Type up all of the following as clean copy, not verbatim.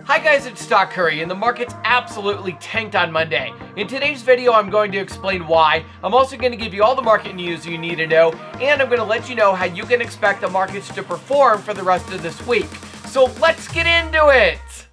Hi guys, it's Stock Curry, and the market's absolutely tanked on Monday. In today's video, I'm going to explain why. I'm also going to give you all the market news you need to know, and I'm going to let you know how you can expect the markets to perform for the rest of this week. So let's get into it!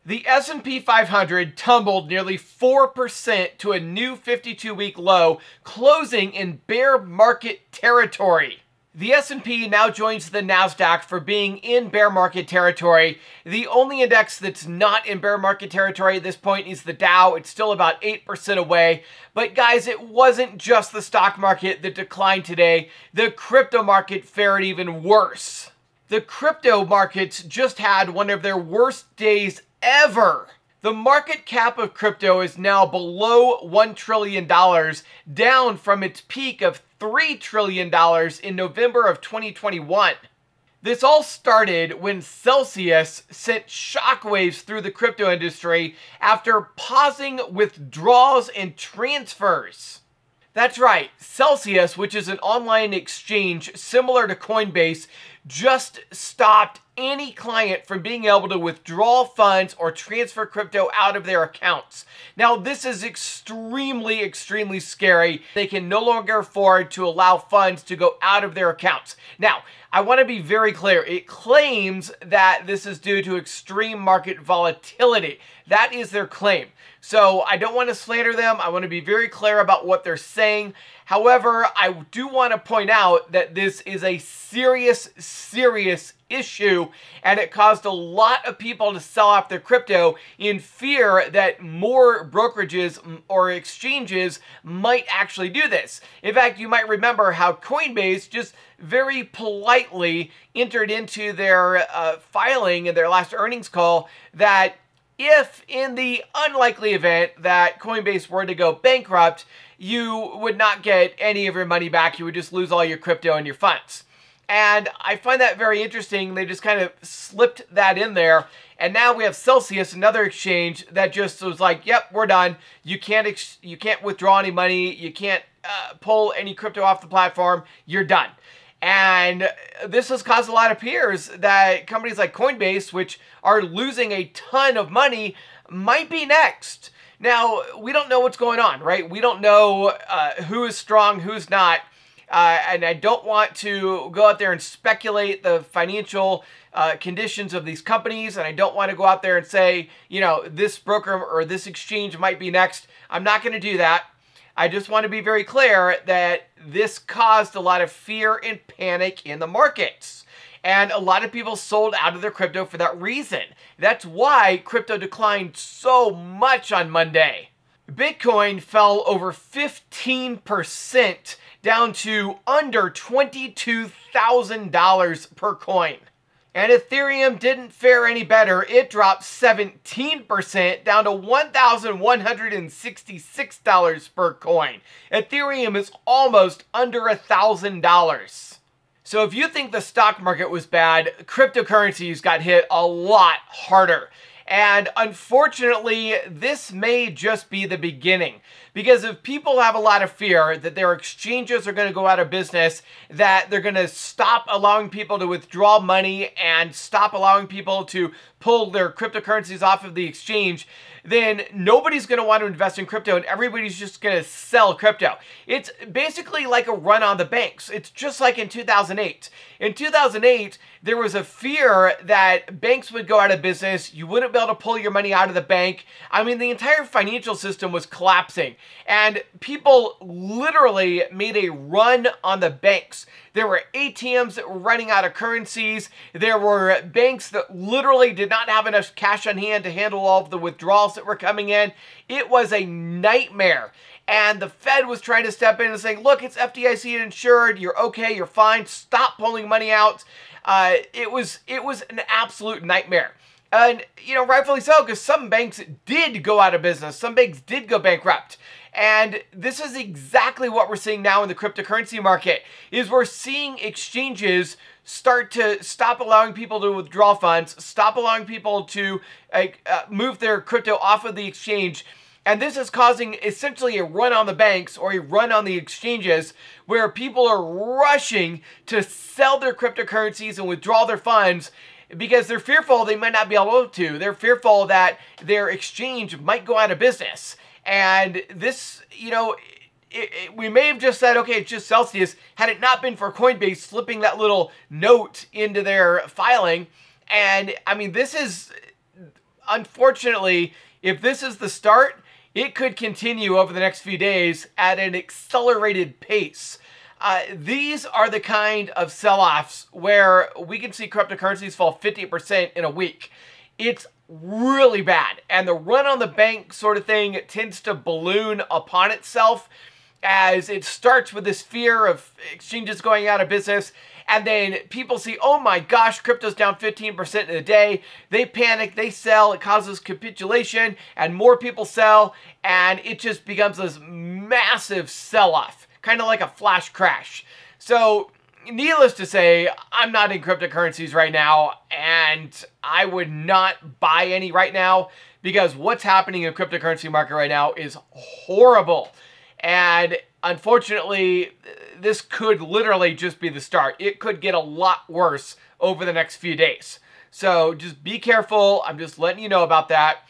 The S&P 500 tumbled nearly 4% to a new 52-week low, closing in bear market territory. The S&P now joins the NASDAQ for being in bear market territory. The only index that's not in bear market territory at this point is the Dow. It's still about 8% away. But guys, it wasn't just the stock market that declined today. The crypto market fared even worse. The crypto markets just had one of their worst days ever. The market cap of crypto is now below $1 trillion, down from its peak of $3 trillion in November of 2021. This all started when Celsius sent shockwaves through the crypto industry after pausing withdrawals and transfers. That's right, Celsius, which is an online exchange similar to Coinbase, just stopped any client from being able to withdraw funds or transfer crypto out of their accounts. Now, this is extremely scary. They can no longer afford to allow funds to go out of their accounts. Now, I want to be very clear. It claims that this is due to extreme market volatility. That is their claim. So I don't want to slander them. I want to be very clear about what they're saying. However, I do want to point out that this is a serious issue, and it caused a lot of people to sell off their crypto in fear that more brokerages or exchanges might actually do this. In fact, you might remember how Coinbase just very politely entered into their filing in their last earnings call that if in the unlikely event that Coinbase were to go bankrupt, you would not get any of your money back. You would just lose all your crypto and your funds. And I find that very interesting. They just kind of slipped that in there. And now we have Celsius, another exchange that just was like, yep, we're done. You can't withdraw any money. You can't pull any crypto off the platform. You're done. And this has caused a lot of fears that companies like Coinbase, which are losing a ton of money, might be next. Now, we don't know what's going on, right? We don't know who is strong, who's not. And I don't want to go out there and speculate the financial conditions of these companies. And I don't want to go out there and say, you know, this broker or this exchange might be next. I'm not going to do that. I just want to be very clear that this caused a lot of fear and panic in the markets. And a lot of people sold out of their crypto for that reason. That's why crypto declined so much on Monday. Bitcoin fell over 15%, down to under $22,000 per coin. And Ethereum didn't fare any better. It dropped 17%, down to $1,166 per coin. Ethereum is almost under $1,000. So if you think the stock market was bad, cryptocurrencies got hit a lot harder. And unfortunately, this may just be the beginning. Because if people have a lot of fear that their exchanges are going to go out of business, that they're going to stop allowing people to withdraw money and stop allowing people to pull their cryptocurrencies off of the exchange, then nobody's going to want to invest in crypto and everybody's just going to sell crypto. It's basically like a run on the banks. It's just like in 2008. In 2008, there was a fear that banks would go out of business. You wouldn't be able to pull your money out of the bank. I mean, the entire financial system was collapsing. And people literally made a run on the banks. There were ATMs that were running out of currencies. There were banks that literally did not have enough cash on hand to handle all of the withdrawals that were coming in. It was a nightmare. And the Fed was trying to step in and saying, look, it's FDIC insured. You're okay. You're fine. Stop pulling money out. It was an absolute nightmare. And, you know, rightfully so, because some banks did go out of business. Some banks did go bankrupt. And this is exactly what we're seeing now in the cryptocurrency market, is we're seeing exchanges start to stop allowing people to withdraw funds, stop allowing people to move their crypto off of the exchange. And this is causing essentially a run on the banks or a run on the exchanges where people are rushing to sell their cryptocurrencies and withdraw their funds because they're fearful they might not be able to. They're fearful that their exchange might go out of business. And this, we may have just said, okay, it's just Celsius, had it not been for Coinbase slipping that little note into their filing. And I mean, this is, unfortunately, if this is the start, it could continue over the next few days at an accelerated pace. These are the kind of sell-offs where we can see cryptocurrencies fall 50% in a week. It's really bad. And the run on the bank sort of thing tends to balloon upon itself as it starts with this fear of exchanges going out of business. And then people see, oh my gosh, crypto's down 15% in a day. They panic, they sell, it causes capitulation, and more people sell, and it just becomes this massive sell-off, kind of like a flash crash. So, needless to say, I'm not in cryptocurrencies right now, and I would not buy any right now, because what's happening in the cryptocurrency market right now is horrible. And unfortunately, this could literally just be the start. It could get a lot worse over the next few days. So just be careful. I'm just letting you know about that.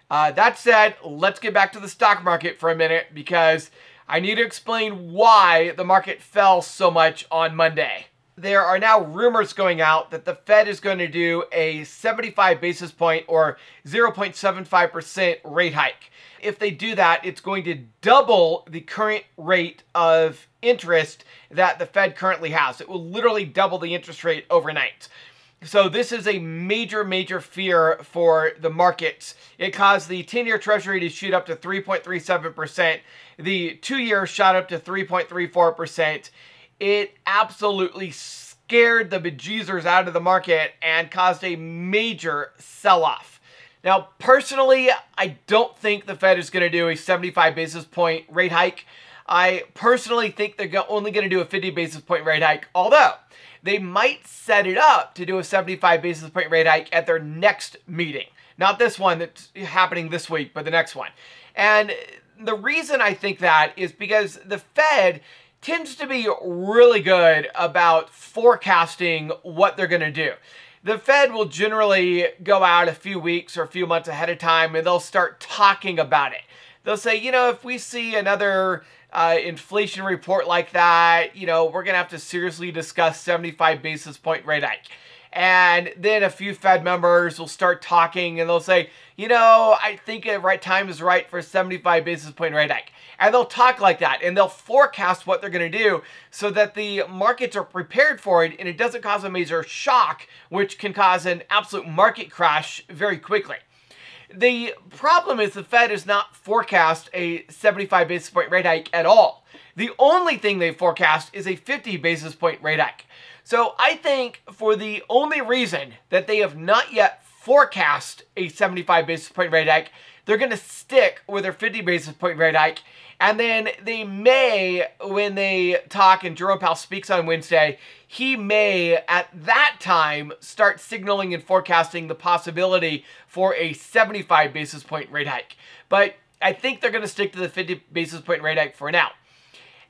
That said, let's get back to the stock market for a minute, because I need to explain why the market fell so much on Monday. There are now rumors going out that the Fed is going to do a 75 basis point or 0.75% rate hike. If they do that, it's going to double the current rate of interest that the Fed currently has. It will literally double the interest rate overnight. So this is a major, major fear for the markets. It caused the 10-year Treasury to shoot up to 3.37%. The 2-year shot up to 3.34%. It absolutely scared the bejeezers out of the market and caused a major sell-off. Now, personally, I don't think the Fed is going to do a 75 basis point rate hike. I personally think they're only going to do a 50 basis point rate hike, although they might set it up to do a 75 basis point rate hike at their next meeting. Not this one that's happening this week, but the next one. And the reason I think that is because the Fed tends to be really good about forecasting what they're going to do. The Fed will generally go out a few weeks or a few months ahead of time, and they'll start talking about it. They'll say, if we see another inflation report like that, we're going to have to seriously discuss 75 basis point rate hike. And then a few Fed members will start talking, and they'll say, I think the right time is right for a 75 basis point rate hike. And they'll talk like that, and they'll forecast what they're going to do so that the markets are prepared for it, and it doesn't cause a major shock, which can cause an absolute market crash very quickly. The problem is the Fed has not forecast a 75 basis point rate hike at all. The only thing they forecast is a 50 basis point rate hike. So I think for the only reason that they have not yet forecast a 75 basis point rate hike, they're going to stick with their 50 basis point rate hike. And then they may, when they talk and Jerome Powell speaks on Wednesday, he may at that time start signaling and forecasting the possibility for a 75 basis point rate hike. But I think they're going to stick to the 50 basis point rate hike for now.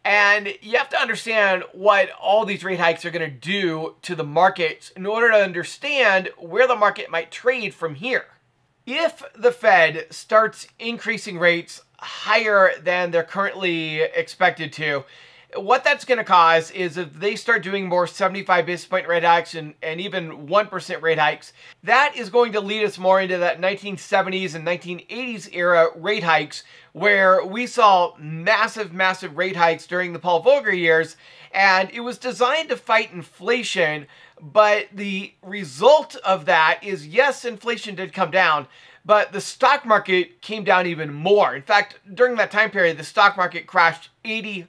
And you have to understand what all these rate hikes are going to do to the markets in order to understand where the market might trade from here. If the Fed starts increasing rates higher than they're currently expected to, what that's going to cause is if they start doing more 75 basis point rate hikes and even 1% rate hikes, that is going to lead us more into that 1970s and 1980s era rate hikes where we saw massive, massive rate hikes during the Paul Volcker years, and it was designed to fight inflation, but the result of that is, yes, inflation did come down, but the stock market came down even more. In fact, during that time period, the stock market crashed 80%.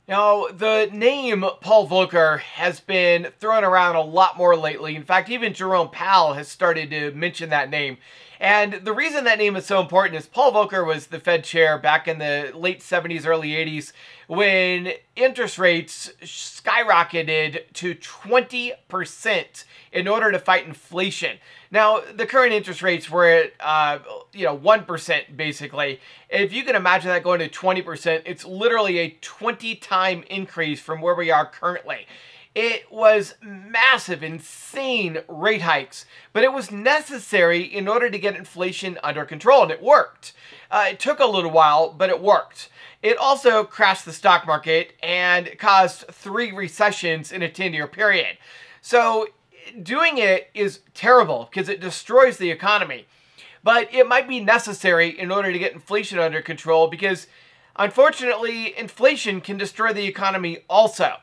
Now, the name Paul Volcker has been thrown around a lot more lately. In fact, even Jerome Powell has started to mention that name. And the reason that name is so important is Paul Volcker was the Fed chair back in the late 70s, early 80s, when interest rates skyrocketed to 20% in order to fight inflation. Now, the current interest rates were at, 1% basically. If you can imagine that going to 20%, it's literally a 20-time increase from where we are currently. It was massive, insane rate hikes, but it was necessary in order to get inflation under control, and it worked. It took a little while, but it worked. It also crashed the stock market and caused 3 recessions in a 10-year period. So doing it is terrible because it destroys the economy. But it might be necessary in order to get inflation under control because, unfortunately, inflation can destroy the economy also.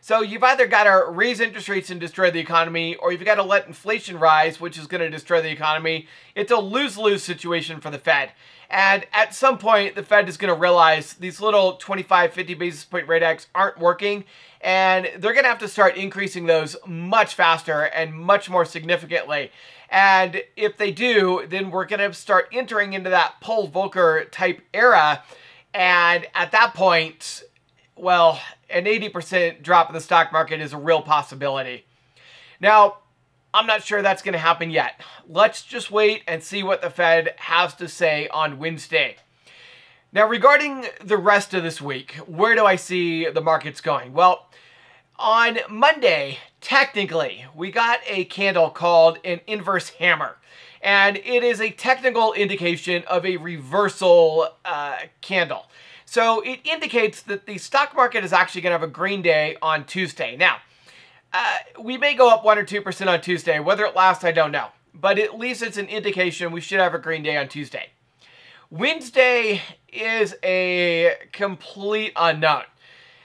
So you've either got to raise interest rates and destroy the economy, or you've got to let inflation rise, which is going to destroy the economy. It's a lose-lose situation for the Fed. And at some point, the Fed is going to realize these little 25, 50 basis point rate hikes aren't working, and they're going to have to start increasing those much faster and much more significantly. And if they do, then we're going to start entering into that Paul Volcker type era. And at that point, well, an 80% drop in the stock market is a real possibility. Now, I'm not sure that's going to happen yet. Let's just wait and see what the Fed has to say on Wednesday. Now, regarding the rest of this week, where do I see the markets going? Well, on Monday, technically, we got a candle called an inverse hammer. And it is a technical indication of a reversal candle. So it indicates that the stock market is actually going to have a green day on Tuesday. Now, we may go up 1 or 2% on Tuesday. Whether it lasts, I don't know. But at least it's an indication we should have a green day on Tuesday. Wednesday is a complete unknown.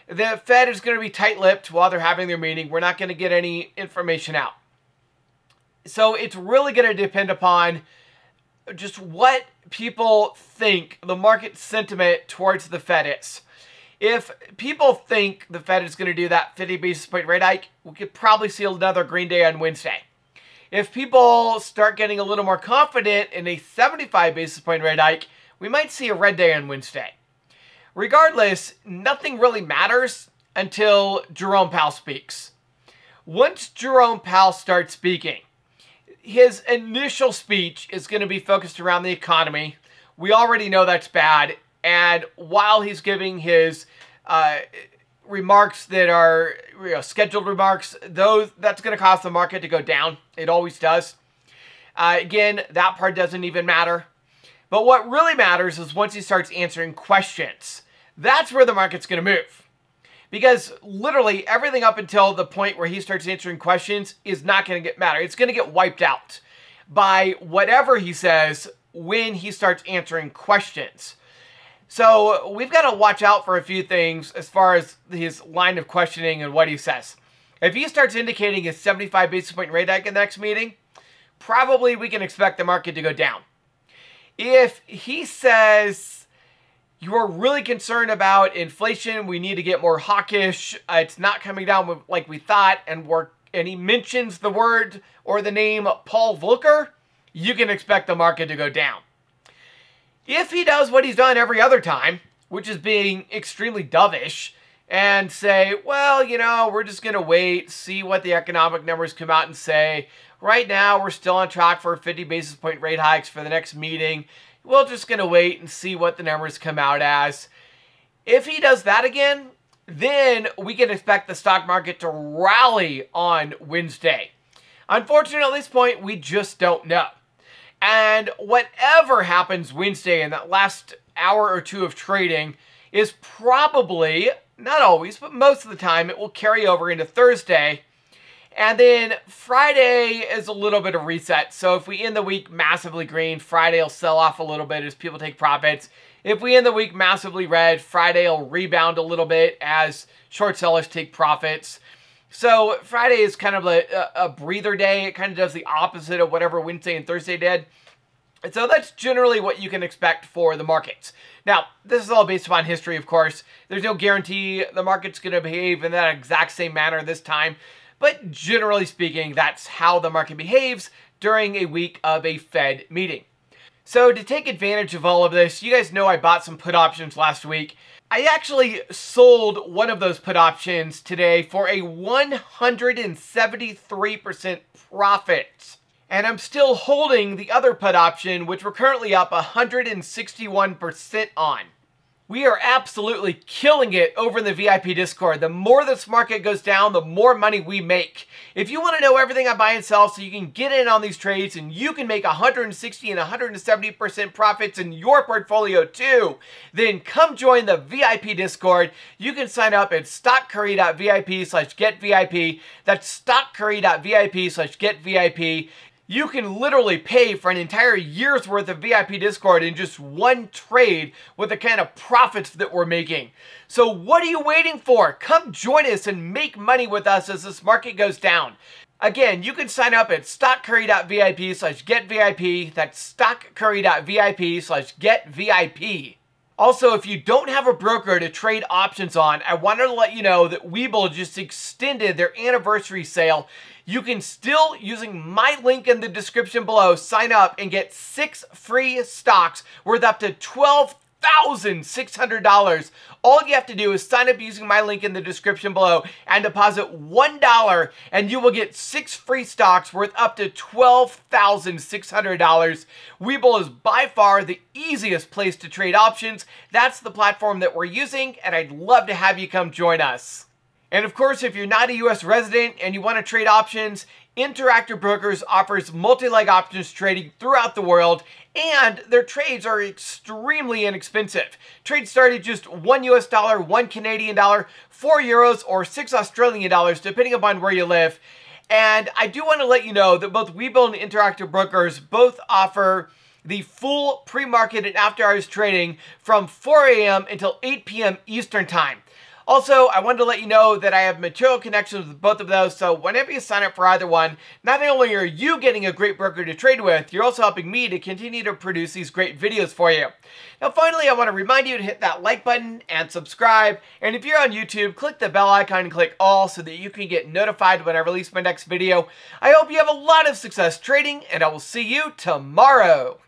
The Fed is going to be tight-lipped while they're having their meeting. We're not going to get any information out. So it's really going to depend upon just what people think the market sentiment towards the Fed is. If people think the Fed is going to do that 50 basis point rate hike, we could probably see another green day on Wednesday. If people start getting a little more confident in a 75 basis point rate hike, we might see a red day on Wednesday. Regardless, nothing really matters until Jerome Powell speaks. Once Jerome Powell starts speaking, his initial speech is going to be focused around the economy. We already know that's bad. And while he's giving his remarks that are scheduled remarks, that's going to cause the market to go down. It always does. Again, that part doesn't even matter. But what really matters is once he starts answering questions. That's where the market's going to move. Because literally everything up until the point where he starts answering questions is not going to matter. It's going to get wiped out by whatever he says when he starts answering questions. So we've got to watch out for a few things as far as his line of questioning and what he says. If he starts indicating a 75 basis point rate hike in the next meeting, probably we can expect the market to go down. If he says, you're really concerned about inflation, we need to get more hawkish, it's not coming down like we thought, and he mentions the word or the name Paul Volcker, you can expect the market to go down. If he does what he's done every other time, which is being extremely dovish, and say, well, we're just going to wait, see what the economic numbers come out and say. Right now, we're still on track for 50 basis point rate hikes for the next meeting. We're just going to wait and see what the numbers come out as. If he does that again, then we can expect the stock market to rally on Wednesday. Unfortunately, at this point, we just don't know. And whatever happens Wednesday in that last hour or two of trading is probably, not always, but most of the time, it will carry over into Thursday. And then Friday is a little bit of reset. So if we end the week massively green, Friday will sell off a little bit as people take profits. If we end the week massively red, Friday will rebound a little bit as short sellers take profits. So Friday is kind of a breather day. It kind of does the opposite of whatever Wednesday and Thursday did. And so that's generally what you can expect for the markets. Now, this is all based upon history, of course. There's no guarantee the market's going to behave in that exact same manner this time. But generally speaking, that's how the market behaves during a week of a Fed meeting. So to take advantage of all of this, you guys know I bought some put options last week. I actually sold one of those put options today for a 173% profit. And I'm still holding the other put option, which we're currently up 161% on. We are absolutely killing it over in the VIP Discord. The more this market goes down, the more money we make. If you want to know everything I buy and sell so you can get in on these trades and you can make 160 and 170% profits in your portfolio too, then come join the VIP Discord. You can sign up at stockcurry.vip/getvip. That's stockcurry.vip/getvip. You can literally pay for an entire year's worth of VIP Discord in just one trade with the kind of profits that we're making. So what are you waiting for? Come join us and make money with us as this market goes down. Again, you can sign up at stockcurry.vip/getvip. That's stockcurry.vip/getvip. Also, if you don't have a broker to trade options on, I wanted to let you know that Webull just extended their anniversary sale. You can still, using my link in the description below, sign up and get 6 free stocks worth up to $12,600. All you have to do is sign up using my link in the description below and deposit $1 and you will get 6 free stocks worth up to $12,600. Webull is by far the easiest place to trade options. That's the platform that we're using and I'd love to have you come join us. And of course, if you're not a US resident and you want to trade options, Interactive Brokers offers multi-leg options trading throughout the world, and their trades are extremely inexpensive. Trades start at just $1 US, $1 Canadian dollar, 4 euros, or 6 Australian dollars, depending upon where you live. And I do want to let you know that both Webull and Interactive Brokers both offer the full pre-market and after-hours trading from 4 a.m. until 8 p.m. Eastern Time. Also, I wanted to let you know that I have material connections with both of those, so whenever you sign up for either one, not only are you getting a great broker to trade with, you're also helping me to continue to produce these great videos for you. Now finally, I want to remind you to hit that like button and subscribe, and if you're on YouTube, click the bell icon and click all so that you can get notified when I release my next video. I hope you have a lot of success trading, and I will see you tomorrow.